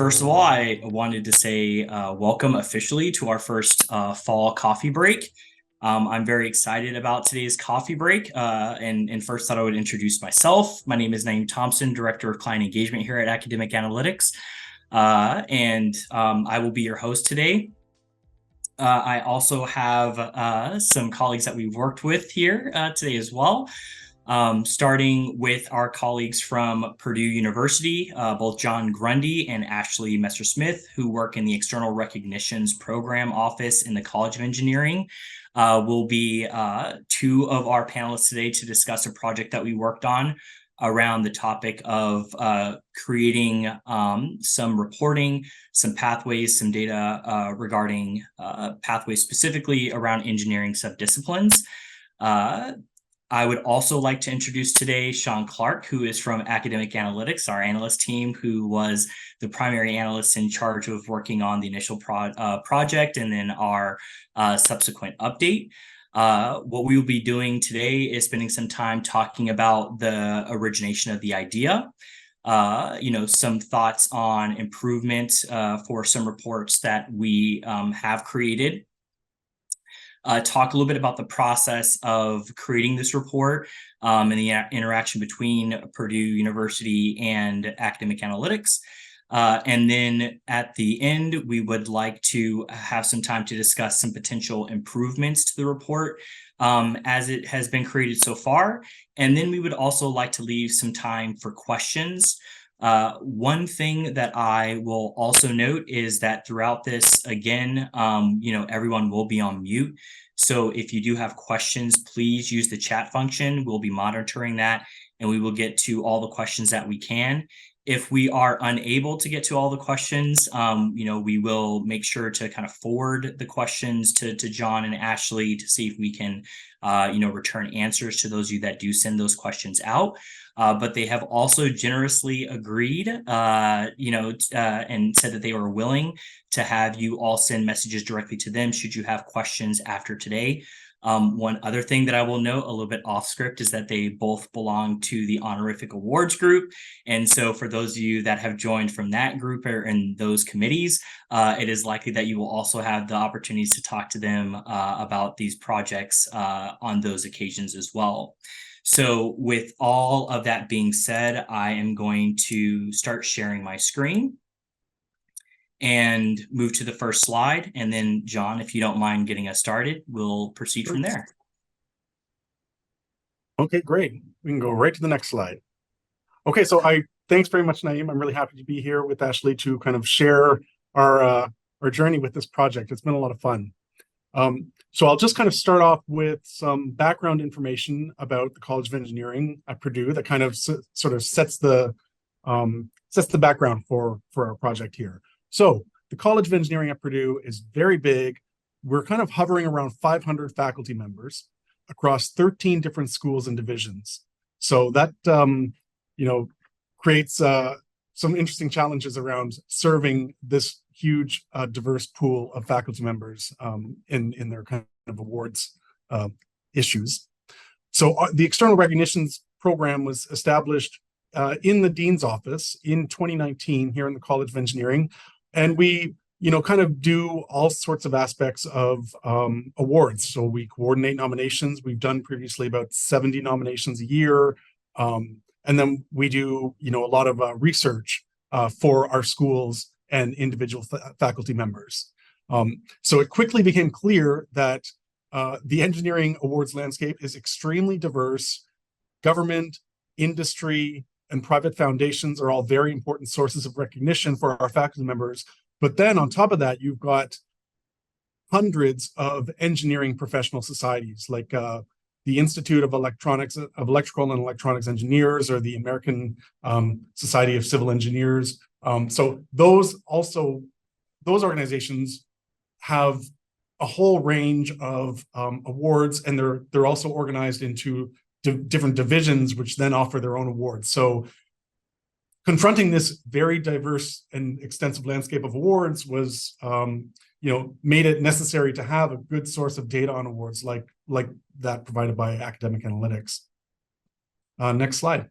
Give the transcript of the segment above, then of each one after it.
First of all, I wanted to say welcome officially to our first fall coffee break. I'm very excited about today's coffee break. And first, thought I would introduce myself. My name is Naeem Thompson, Director of Client Engagement here at Academic Analytics. And I will be your host today. I also have some colleagues that we've worked with here today as well. Starting with our colleagues from Purdue University, both John Grundy and Ashlee Messersmith, who work in the External Recognitions Program Office in the College of Engineering, will be two of our panelists today to discuss a project that we worked on around the topic of creating some reporting, some pathways, some data regarding pathways specifically around engineering subdisciplines. I would also like to introduce today Sean Clark, who is from Academic Analytics, our analyst team, who was the primary analyst in charge of working on the initial project and then our subsequent update. What we will be doing today is spending some time talking about the origination of the idea, some thoughts on improvement for some reports that we have created. Talk a little bit about the process of creating this report and the interaction between Purdue University and Academic Analytics. And then at the end, we would like to have some time to discuss some potential improvements to the report as it has been created so far. And then we would also like to leave some time for questions. One thing that I will also note is that throughout this, again, everyone will be on mute. So if you do have questions, please use the chat function. We'll be monitoring that and we will get to all the questions that we can. If we are unable to get to all the questions, we will make sure to kind of forward the questions to John and Ashlee to see if we can, return answers to those of you that do send those questions out. But they have also generously agreed, and said that they were willing to have you all send messages directly to them should you have questions after today. One other thing that I will note a little bit off script is that they both belong to the Honorific Awards group. And so for those of you that have joined from that group or in those committees, it is likely that you will also have the opportunities to talk to them about these projects on those occasions as well. So with all of that being said, I am going to start sharing my screen and move to the first slide. And then, John, if you don't mind getting us started, we'll proceed from there. Okay, great. We can go right to the next slide. Okay, so thanks very much, Naeem. I'm really happy to be here with Ashlee to kind of share our journey with this project. It's been a lot of fun. So I'll just kind of start off with some background information about the College of Engineering at Purdue that kind of sort of sets the background for our project here. So the College of Engineering at Purdue is very big. We're kind of hovering around 500 faculty members across 13 different schools and divisions. So that, creates some interesting challenges around serving this huge, diverse pool of faculty members in their kind of awards issues. So the External Recognitions Program was established in the Dean's Office in 2019 here in the College of Engineering. And we, kind of do all sorts of aspects of awards. So we coordinate nominations. We've done previously about 70 nominations a year. And then we do, a lot of research for our schools and individual faculty members. So it quickly became clear that the engineering awards landscape is extremely diverse. Government, industry, and private foundations are all very important sources of recognition for our faculty members. But then on top of that, you've got hundreds of engineering professional societies like the Institute of Electrical and Electronics Engineers or the American Society of Civil Engineers. So those organizations have a whole range of awards, and they're also organized into different divisions, which then offer their own awards. So confronting this very diverse and extensive landscape of awards was, made it necessary to have a good source of data on awards like that provided by Academic Analytics. Next slide.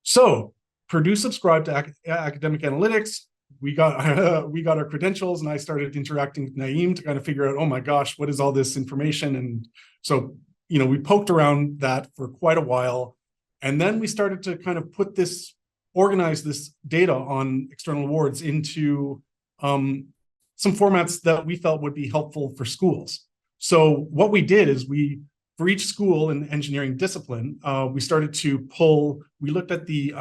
So Purdue subscribed to academic analytics. We got we got our credentials, and I started interacting with Naeem to kind of figure out, oh my gosh, what is all this information? And so, we poked around that for quite a while, and then we started to kind of organize this data on external awards into some formats that we felt would be helpful for schools. So what we did is for each school in engineering discipline, we started to we looked at the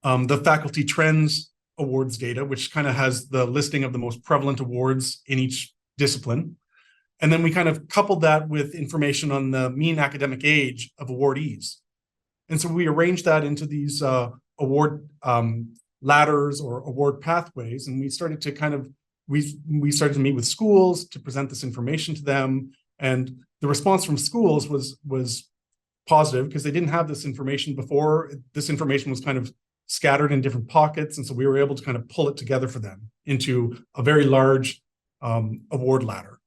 faculty trends awards data, which kind of has the listing of the most prevalent awards in each discipline. And then we kind of coupled that with information on the mean academic age of awardees. And so we arranged that into these award ladders or award pathways. And we started to we started to meet with schools to present this information to them. And the response from schools was positive, because they didn't have this information before. This information was kind of scattered in different pockets. And so we were able to kind of pull it together for them into a very large award ladder.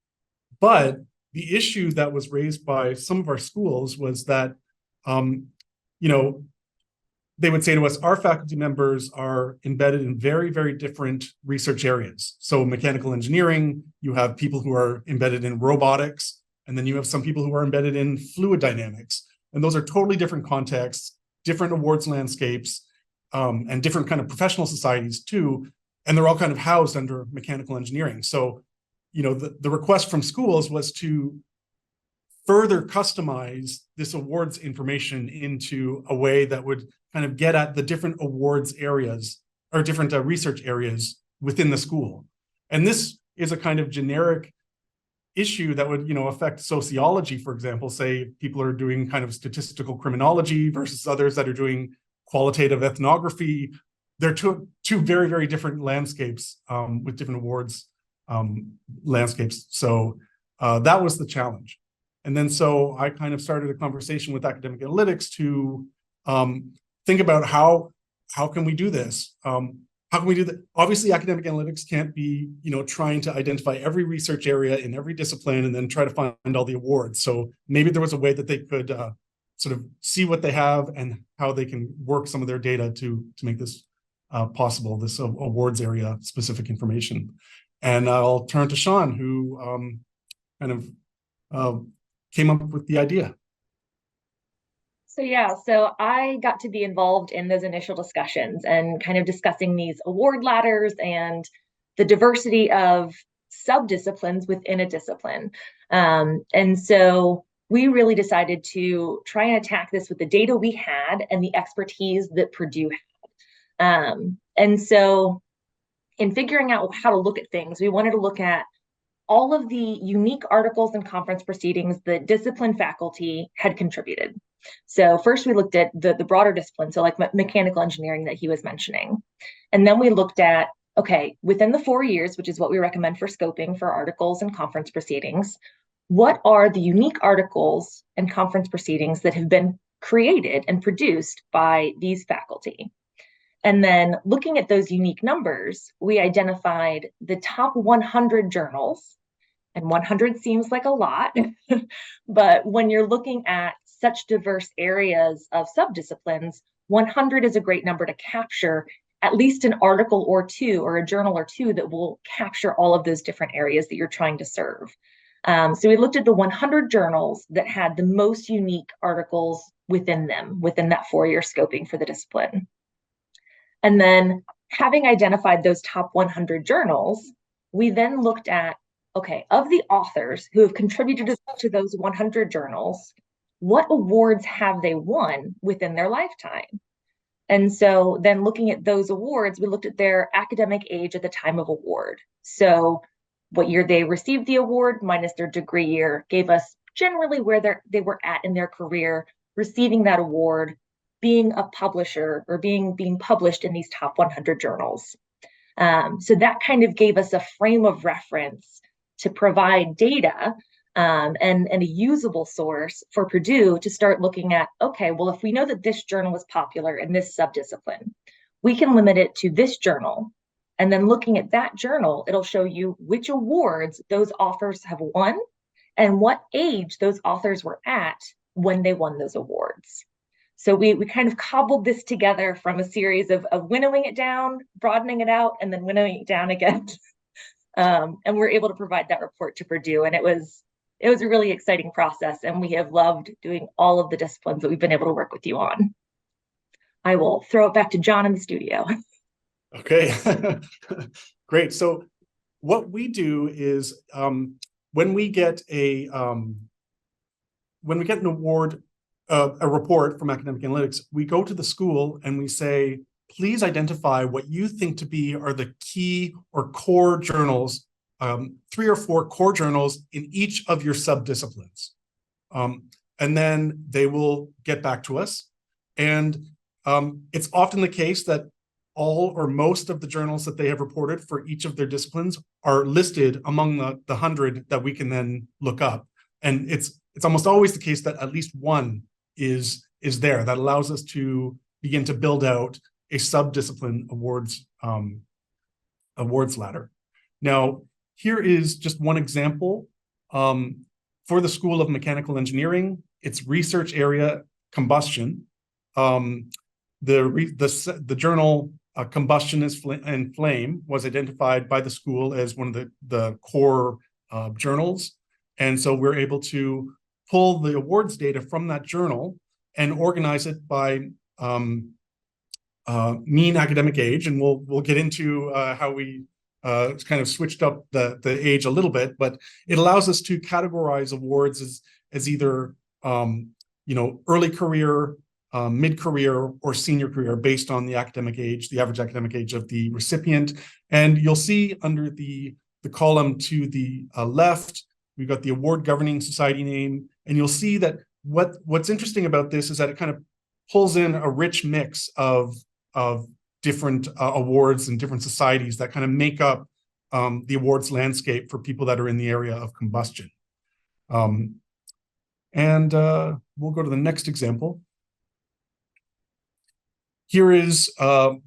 But the issue that was raised by some of our schools was that, they would say to us, our faculty members are embedded in very, very different research areas. So mechanical engineering, you have people who are embedded in robotics, and then you have some people who are embedded in fluid dynamics. And those are totally different contexts, different awards landscapes, and different kind of professional societies too. And they're all kind of housed under mechanical engineering. So, the request from schools was to further customize this awards information into a way that would kind of get at the different awards areas or different research areas within the school. And this is a kind of generic issue that would, affect sociology, for example. Say people are doing kind of statistical criminology versus others that are doing qualitative ethnography. They're two very, very different landscapes with different awards landscapes. So that was the challenge. And then so I kind of started a conversation with academic analytics to think about how can we do this? How can we do that? Obviously, academic analytics can't be, trying to identify every research area in every discipline and then try to find all the awards. So maybe there was a way that they could sort of see what they have and how they can work some of their data to make this possible, this awards area specific information. And I'll turn to Sean, who kind of came up with the idea. So I got to be involved in those initial discussions and kind of discussing these award ladders and the diversity of sub-disciplines within a discipline. And so we really decided to try and attack this with the data we had and the expertise that Purdue had. And so in figuring out how to look at things, we wanted to look at all of the unique articles and conference proceedings that discipline faculty had contributed. So first we looked at the broader discipline, so like mechanical engineering that he was mentioning. And then we looked at, okay, within the 4 years, which is what we recommend for scoping for articles and conference proceedings, what are the unique articles and conference proceedings that have been created and produced by these faculty? And then looking at those unique numbers, we identified the top 100 journals, and 100 seems like a lot, but when you're looking at such diverse areas of subdisciplines, 100 is a great number to capture at least an article or two or a journal or two that will capture all of those different areas that you're trying to serve. So we looked at the 100 journals that had the most unique articles within them, within that 4-year scoping for the discipline. And then having identified those top 100 journals, we then looked at, okay, of the authors who have contributed to those 100 journals, what awards have they won within their lifetime? And so then looking at those awards, we looked at their academic age at the time of award. So what year they received the award minus their degree year gave us generally where they were at in their career, receiving that award, being a publisher or being published in these top 100 journals. So that kind of gave us a frame of reference to provide data and a usable source for Purdue to start looking at, okay, well, if we know that this journal is popular in this subdiscipline, we can limit it to this journal. And then looking at that journal, it'll show you which awards those authors have won and what age those authors were at when they won those awards. So we kind of cobbled this together from a series of winnowing it down, broadening it out, and then winnowing it down again. And we're able to provide that report to Purdue. And it was a really exciting process. And we have loved doing all of the disciplines that we've been able to work with you on. I will throw it back to John in the studio. Okay, great. So what we do is when we get an award, a report from Academic Analytics, we go to the school and we say, please identify what you think to be are the key or core journals, 3 or 4 core journals in each of your sub-disciplines. And then they will get back to us. And it's often the case that all or most of the journals that they have reported for each of their disciplines are listed among the 100 that we can then look up. And it's almost always the case that at least one is there. That allows us to begin to build out a sub-discipline awards ladder. Now, here is just one example for the School of Mechanical Engineering. Its research area combustion. The journal Combustion and Flame was identified by the school as one of the core journals. And so we're able to pull the awards data from that journal and organize it by mean academic age. And we'll get into how we kind of switched up the age a little bit, but it allows us to categorize awards as either early career, mid-career, or senior career based on the academic age, the average academic age of the recipient. And you'll see under the column to the left, we've got the award governing society name. And you'll see that what's interesting about this is that it kind of pulls in a rich mix of different awards and different societies that kind of make up the awards landscape for people that are in the area of combustion. And we'll go to the next example. Here is the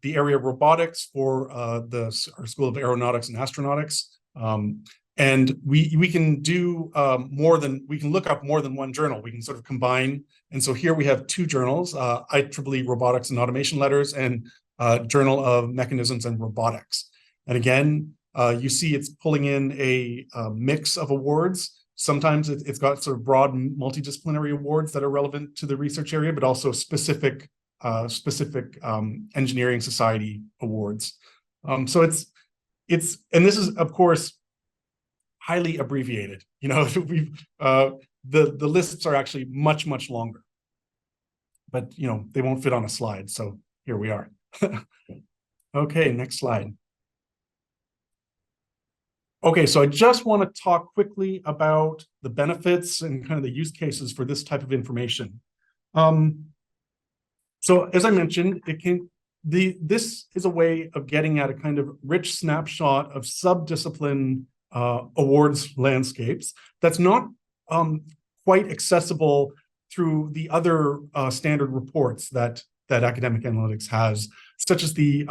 area of robotics for our School of Aeronautics and Astronautics. And we can do we can look up more than one journal. We can sort of combine. And so here we have 2 journals, IEEE Robotics and Automation Letters and Journal of Mechanisms and Robotics. And again, you see it's pulling in a mix of awards. Sometimes it's got sort of broad multidisciplinary awards that are relevant to the research area, but also specific engineering society awards. So it's and this is, of course, highly abbreviated. The lists are actually much longer, but they won't fit on a slide. So here we are. Okay, next slide. Okay, so I just want to talk quickly about the benefits and kind of the use cases for this type of information. So as I mentioned, this is a way of getting at a kind of rich snapshot of sub-discipline awards landscapes that's not quite accessible through the other standard reports that Academic Analytics has, such as the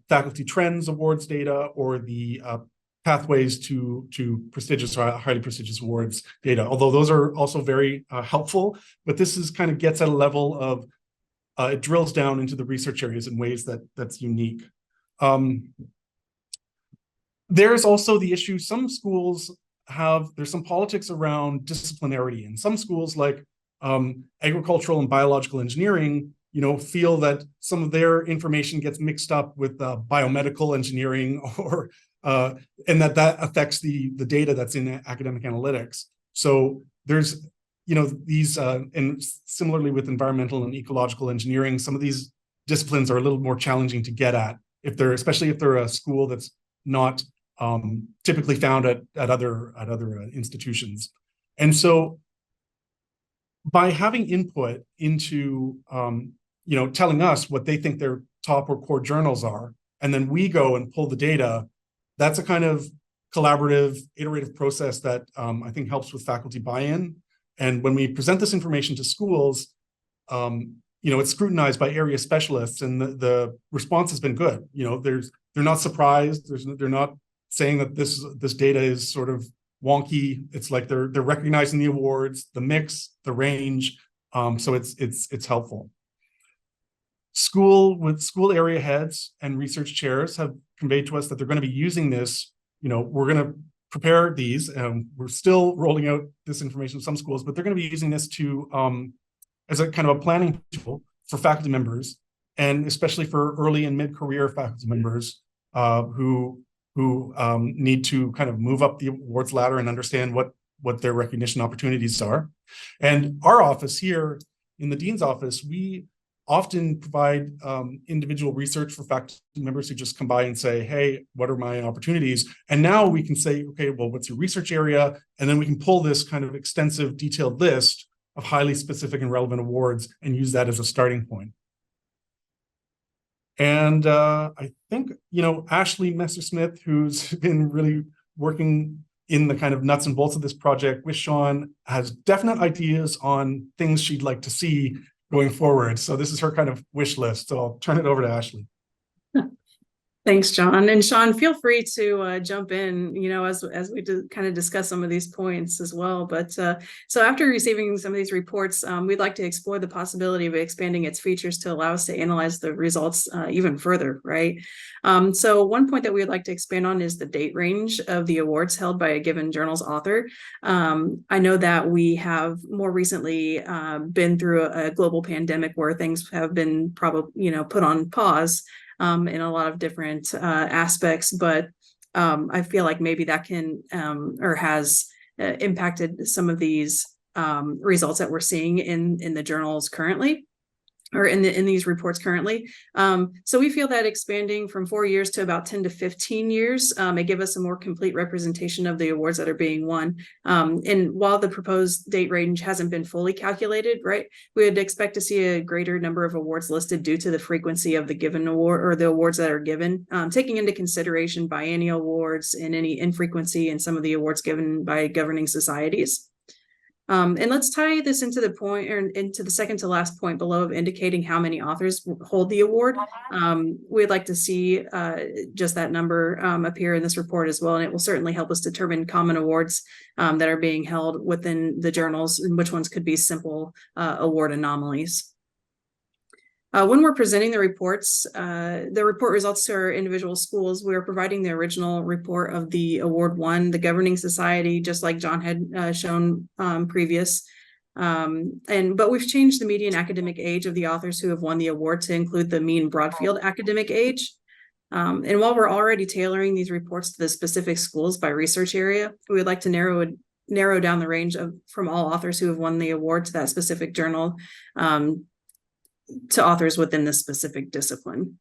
faculty trends awards data or the pathways to prestigious or highly prestigious awards data, although those are also very helpful. But this is kind of gets at a level of, it drills down into the research areas in ways that's unique. There's also the issue, some schools there's some politics around disciplinarity, and some schools like agricultural and biological engineering, feel that some of their information gets mixed up with biomedical engineering or and that affects the data that's in Academic Analytics. So there's, these, and similarly with environmental and ecological engineering, some of these disciplines are a little more challenging to get at, especially if they're a school that's not typically found at other institutions. And so by having input into, telling us what they think their top or core journals are, and then we go and pull the data, that's a kind of collaborative, iterative process that I think helps with faculty buy-in. And when we present this information to schools, it's scrutinized by area specialists, and the response has been good. They're not surprised. They're not saying that this data is sort of wonky. It's like they're recognizing the awards, the mix, the range, So it's helpful. School area heads and research chairs have conveyed to us that they're going to be using this. We're going to prepare these, and we're still rolling out this information in some schools, but they're going to be using this to as a kind of a planning tool for faculty members, and especially for early and mid-career faculty members who need to kind of move up the awards ladder and understand what their recognition opportunities are. And our office here in the dean's office, we often provide individual research for faculty members who just come by and say, hey, what are my opportunities? And now we can say, okay, well, what's your research area? And then we can pull this kind of extensive, detailed list of highly specific and relevant awards and use that as a starting point. And I think, Ashlee Messersmith, who's been really working in the kind of nuts and bolts of this project with Sean, has definite ideas on things she'd like to see going forward. So this is her kind of wish list. So I'll turn it over to Ashlee. Thanks, John. And Sean, feel free to jump in, as we kind of discuss some of these points as well. But so after receiving some of these reports, we'd like to explore the possibility of expanding its features to allow us to analyze the results even further, right? So one point that we'd like to expand on is the date range of the awards held by a given journal's author. I know that we have more recently been through a global pandemic where things have been probably, put on pause in a lot of different aspects, but I feel like maybe that can or has impacted some of these results that we're seeing in the journals currently, or in these reports currently. So we feel that expanding from 4 years to about 10 to 15 years may give us a more complete representation of the awards that are being won. And while the proposed date range hasn't been fully calculated, right, we would expect to see a greater number of awards listed due to the frequency of the given award or the awards that are given, taking into consideration biennial awards and any infrequency in some of the awards given by governing societies. And let's tie this into the point, or into the second to last point below, of indicating how many authors hold the award. We'd like to see just that number appear in this report as well, and it will certainly help us determine common awards that are being held within the journals, and which ones could be simple award anomalies. When we're presenting the reports, the report results to our individual schools, we are providing the original report of the award won, the governing society, just like John had shown previous. But we've changed the median academic age of the authors who have won the award to include the mean broad-field academic age. And while we're already tailoring these reports to the specific schools by research area, we would like to narrow down the range from all authors who have won the award to that specific journal, to authors within this specific discipline.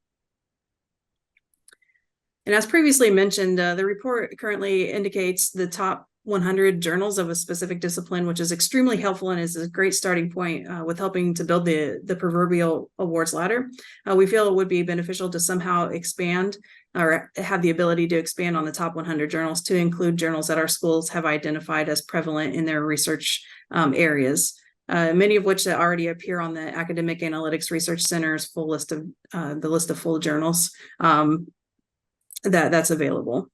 And as previously mentioned, the report currently indicates the top 100 journals of a specific discipline, which is extremely helpful and is a great starting point with helping to build the proverbial awards ladder. We feel it would be beneficial to somehow expand or have the ability to expand on the top 100 journals to include journals that our schools have identified as prevalent in their research areas. Many of which that already appear on the Academic Analytics Research Center's full list of the list of full journals that's available.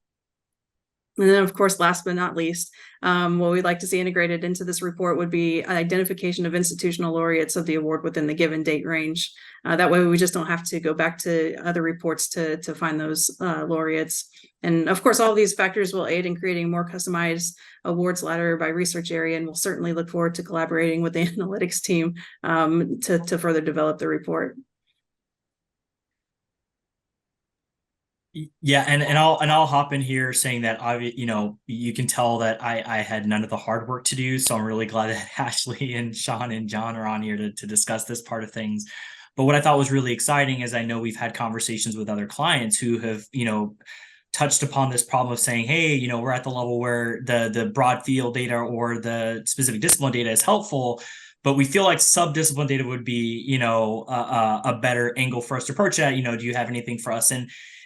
And then, of course, last but not least, what we'd like to see integrated into this report would be an identification of institutional laureates of the award within the given date range. That way, we just don't have to go back to other reports to find those laureates. And of course, all of these factors will aid in creating a more customized awards ladder by research area, and we'll certainly look forward to collaborating with the analytics team to further develop the report. Yeah, and I'll hop in here saying that you can tell that I had none of the hard work to do, so I'm really glad that Ashlee and Sean and John are on here to discuss this part of things. But what I thought was really exciting is I know we've had conversations with other clients who have touched upon this problem of saying, hey, we're at the level where the broad field data or the specific discipline data is helpful, but we feel like sub-discipline data would be a better angle for us to approach that. Do you have anything for us?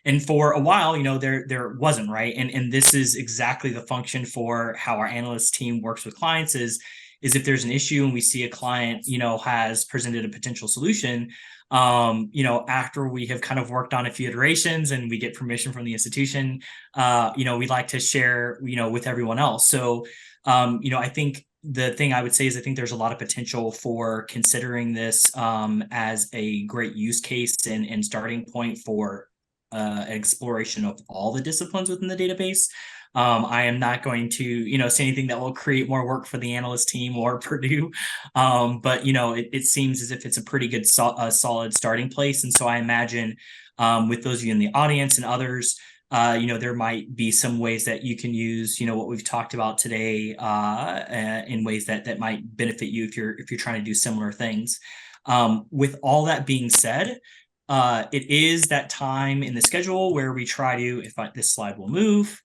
And for a while, there wasn't, right? And this is exactly the function for how our analyst team works with clients is if there's an issue and we see a client, has presented a potential solution, after we have kind of worked on a few iterations and we get permission from the institution, we'd like to share, with everyone else. So, I think the thing I would say is I think there's a lot of potential for considering this as a great use case and starting point for exploration of all the disciplines within the database. I am not going to, say anything that will create more work for the analyst team or Purdue. But, it seems as if it's a pretty good, solid starting place. And so I imagine with those of you in the audience and others, there might be some ways that you can use, what we've talked about today in ways that might benefit you if you're trying to do similar things. With all that being said, it is that time in the schedule where we try to, this slide will move.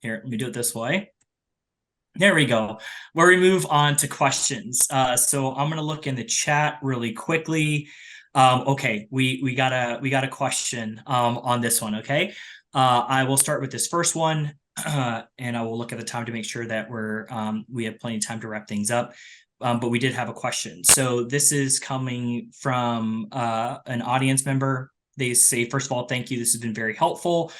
Here, let me do it this way. There we go. Where we move on to questions. So I'm going to look in the chat really quickly. Okay, we got a question on this one. Okay, I will start with this first one, and I will look at the time to make sure that we have plenty of time to wrap things up. But we did have a question. So this is coming from an audience member. They say, first of all, thank you. This has been very helpful.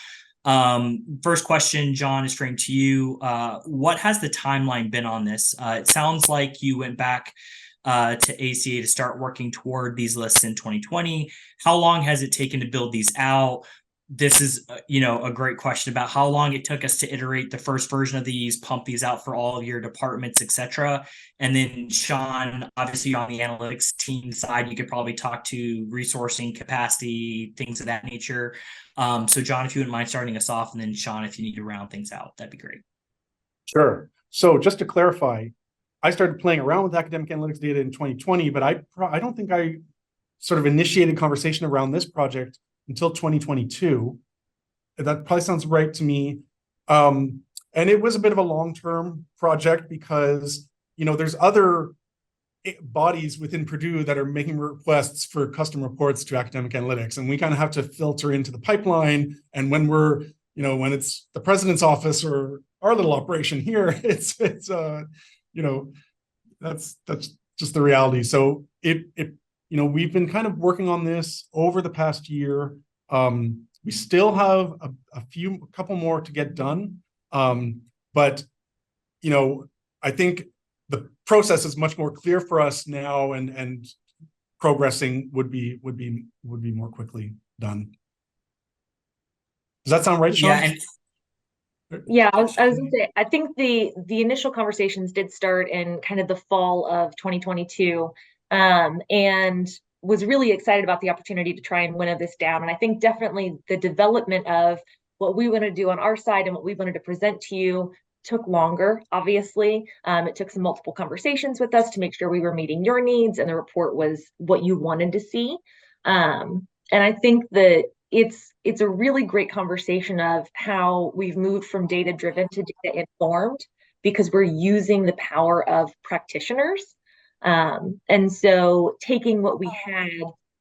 First question, John, is framed to you. What has the timeline been on this? It sounds like you went back to ACA to start working toward these lists in 2020. How long has it taken to build these out? This is, a great question about how long it took us to iterate the first version of these, pump these out for all of your departments, etc. And then Sean, obviously on the analytics team side, you could probably talk to resourcing capacity, things of that nature. So John, if you wouldn't mind starting us off, and then Sean, if you need to round things out, that'd be great. Sure. So just to clarify, I started playing around with academic analytics data in 2020, but I don't think I sort of initiated conversation around this project until 2022. That probably sounds right to me. And it was a bit of a long-term project because, there's other bodies within Purdue that are making requests for custom reports to academic analytics. And we kind of have to filter into the pipeline. And when when it's the president's office or our little operation here, it's that's just the reality. So we've been kind of working on this over the past year. We still have a couple more to get done. But I think the process is much more clear for us now, and progressing would be more quickly done. Does that sound right, Sean? Yeah, I was gonna say, I think the initial conversations did start in kind of the fall of 2022, and was really excited about the opportunity to try and winnow this down. And I think definitely the development of what we want to do on our side and what we wanted to present to you took longer, obviously. It took some multiple conversations with us to make sure we were meeting your needs and the report was what you wanted to see. And I think that it's a really great conversation of how we've moved from data-driven to data-informed because we're using the power of practitioners. And so taking what we had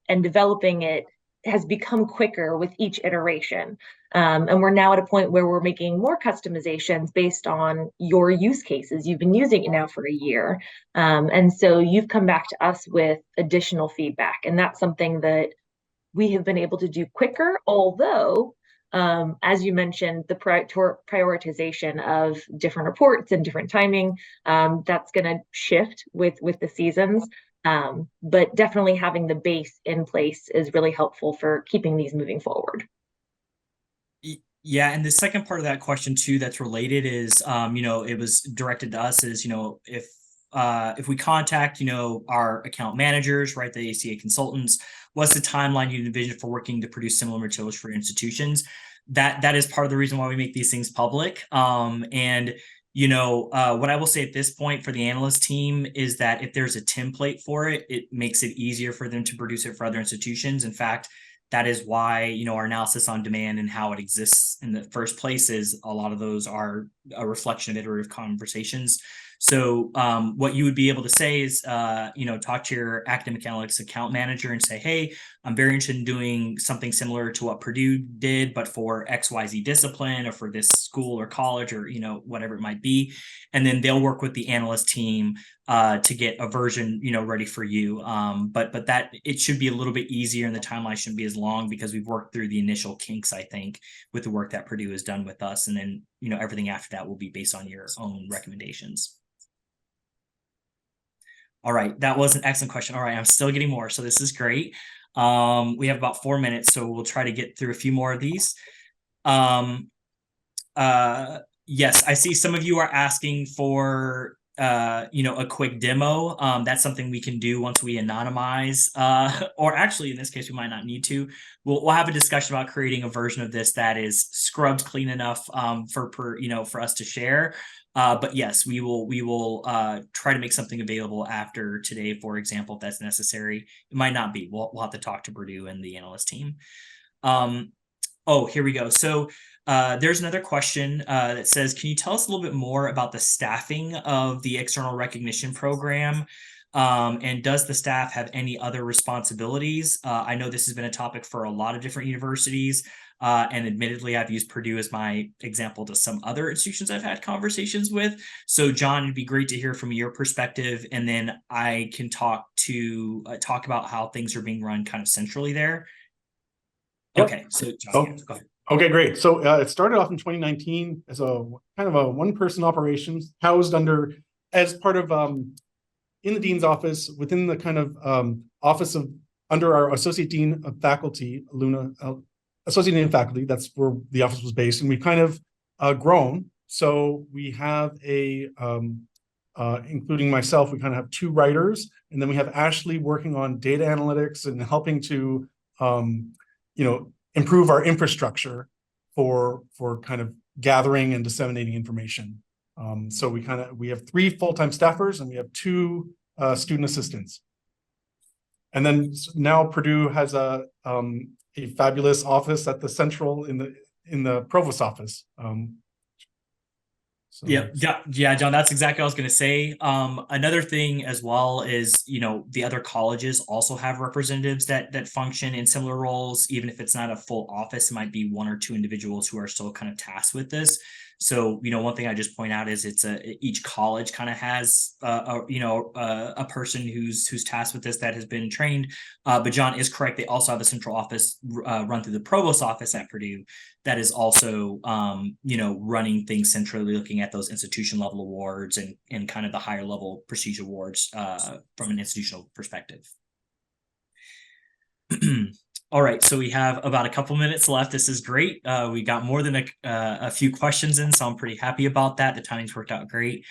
and developing it has become quicker with each iteration. And we're now at a point where we're making more customizations based on your use cases. You've been using it now for a year. And so you've come back to us with additional feedback. And that's something that we have been able to do quicker, although, as you mentioned, the prioritization of different reports and different timing, that's going to shift with the seasons. But definitely having the base in place is really helpful for keeping these moving forward. Yeah, and the second part of that question too that's related is, it was directed to us is, if we contact, our account managers, right, the ACA consultants, what's the timeline you envision for working to produce similar materials for institutions? That is part of the reason why we make these things public. And what I will say at this point for the analyst team is that if there's a template for it, it makes it easier for them to produce it for other institutions. In fact, that is why, our analysis on demand and how it exists in the first place is a lot of those are a reflection of iterative conversations. So what you would be able to say is, talk to your academic analytics account manager and say, hey, I'm very interested in doing something similar to what Purdue did, but for XYZ discipline or for this school or college or, whatever it might be. And then they'll work with the analyst team to get a version, ready for you. But that it should be a little bit easier and the timeline shouldn't be as long because we've worked through the initial kinks, I think, with the work that Purdue has done with us. And then, everything after that will be based on your own recommendations. All right, that was an excellent question. All right, I'm still getting more, so this is great. We have about 4 minutes, so we'll try to get through a few more of these. Yes, I see some of you are asking for a quick demo. That's something we can do once we anonymize, or actually in this case we might not need to. We'll have a discussion about creating a version of this that is scrubbed clean enough for us to share. But yes, we will try to make something available after today, for example, if that's necessary. It might not be. We'll have to talk to Purdue and the analyst team. Oh, here we go. So there's another question that says, can you tell us a little bit more about the staffing of the external recognition program? And does the staff have any other responsibilities? I know this has been a topic for a lot of different universities. And admittedly, I've used Purdue as my example to some other institutions I've had conversations with. So John, it'd be great to hear from your perspective. And then I can talk about how things are being run kind of centrally there. Yep. Okay, so John, go ahead. Okay, great. So it started off in 2019 as a kind of a one-person operation housed as part of in the dean's office within the kind of office of under our associate dean of faculty, Luna, associate dean of faculty. That's where the office was based, and we've kind of grown. So we have including myself, we kind of have 2 writers, and then we have Ashlee working on data analytics and helping to improve our infrastructure for kind of gathering and disseminating information. So we have 3 full-time staffers and we have 2 student assistants. And then now Purdue has a fabulous office at the central in the provost office. Yeah, John, that's exactly what I was going to say. Another thing as well is, the other colleges also have representatives that function in similar roles. Even if it's not a full office, it might be 1 or 2 individuals who are still kind of tasked with this. So, one thing I just point out is each college kind of has a person who's tasked with this that has been trained. But John is correct. They also have a central office run through the provost office at Purdue that is also running things centrally, looking at those institution level awards and kind of the higher level prestige awards from an institutional perspective. All right, so we have about a couple minutes left. This is great. We got more than a few questions in, so I'm pretty happy about that. The timing's worked out great.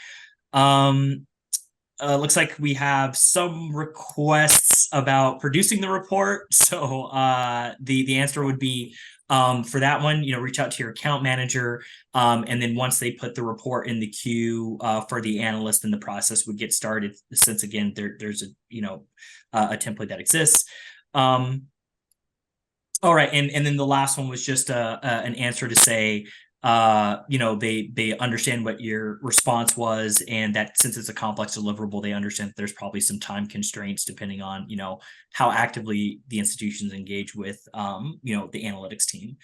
Looks like we have some requests about producing the report. So the answer would be for that one, reach out to your account manager. And then once they put the report in the queue for the analyst, then the process would get started, since again, there's a template that exists. All right, and then the last one was just an answer to say, they understand what your response was, and that since it's a complex deliverable, they understand that there's probably some time constraints depending on how actively the institutions engage with the analytics team.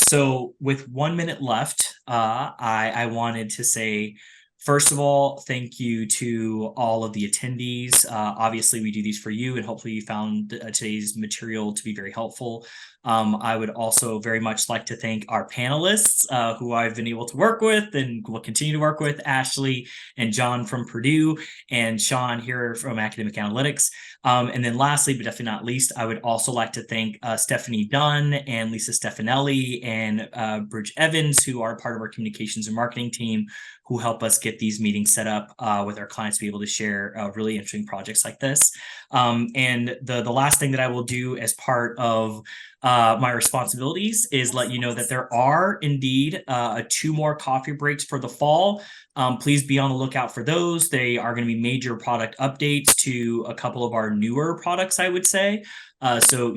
So with 1 minute left, I wanted to say, first of all, thank you to all of the attendees. Obviously, we do these for you, and hopefully you found today's material to be very helpful. I would also very much like to thank our panelists who I've been able to work with and will continue to work with, Ashlee and John from Purdue and Sean here from Academic Analytics. And then lastly, but definitely not least, I would also like to thank Stephanie Dunn and Lisa Stefanelli and Bridge Evans, who are part of our communications and marketing team, who help us get these meetings set up with our clients to be able to share really interesting projects like this. And the last thing that I will do as part of my responsibilities is let you know that there are indeed 2 more coffee breaks for the fall. Please be on the lookout for those. They are going to be major product updates to a couple of our newer products, I would say. So,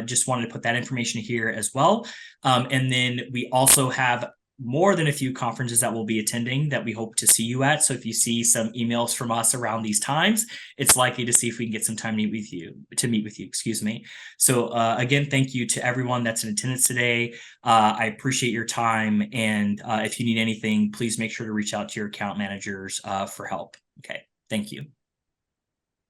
just wanted to put that information here as well. And then we also have more than a few conferences that we'll be attending that we hope to see you at. So if you see some emails from us around these times, it's likely to see if we can get some time to meet with you, excuse me. So again, thank you to everyone that's in attendance today. I appreciate your time. And if you need anything, please make sure to reach out to your account managers for help. Okay, thank you.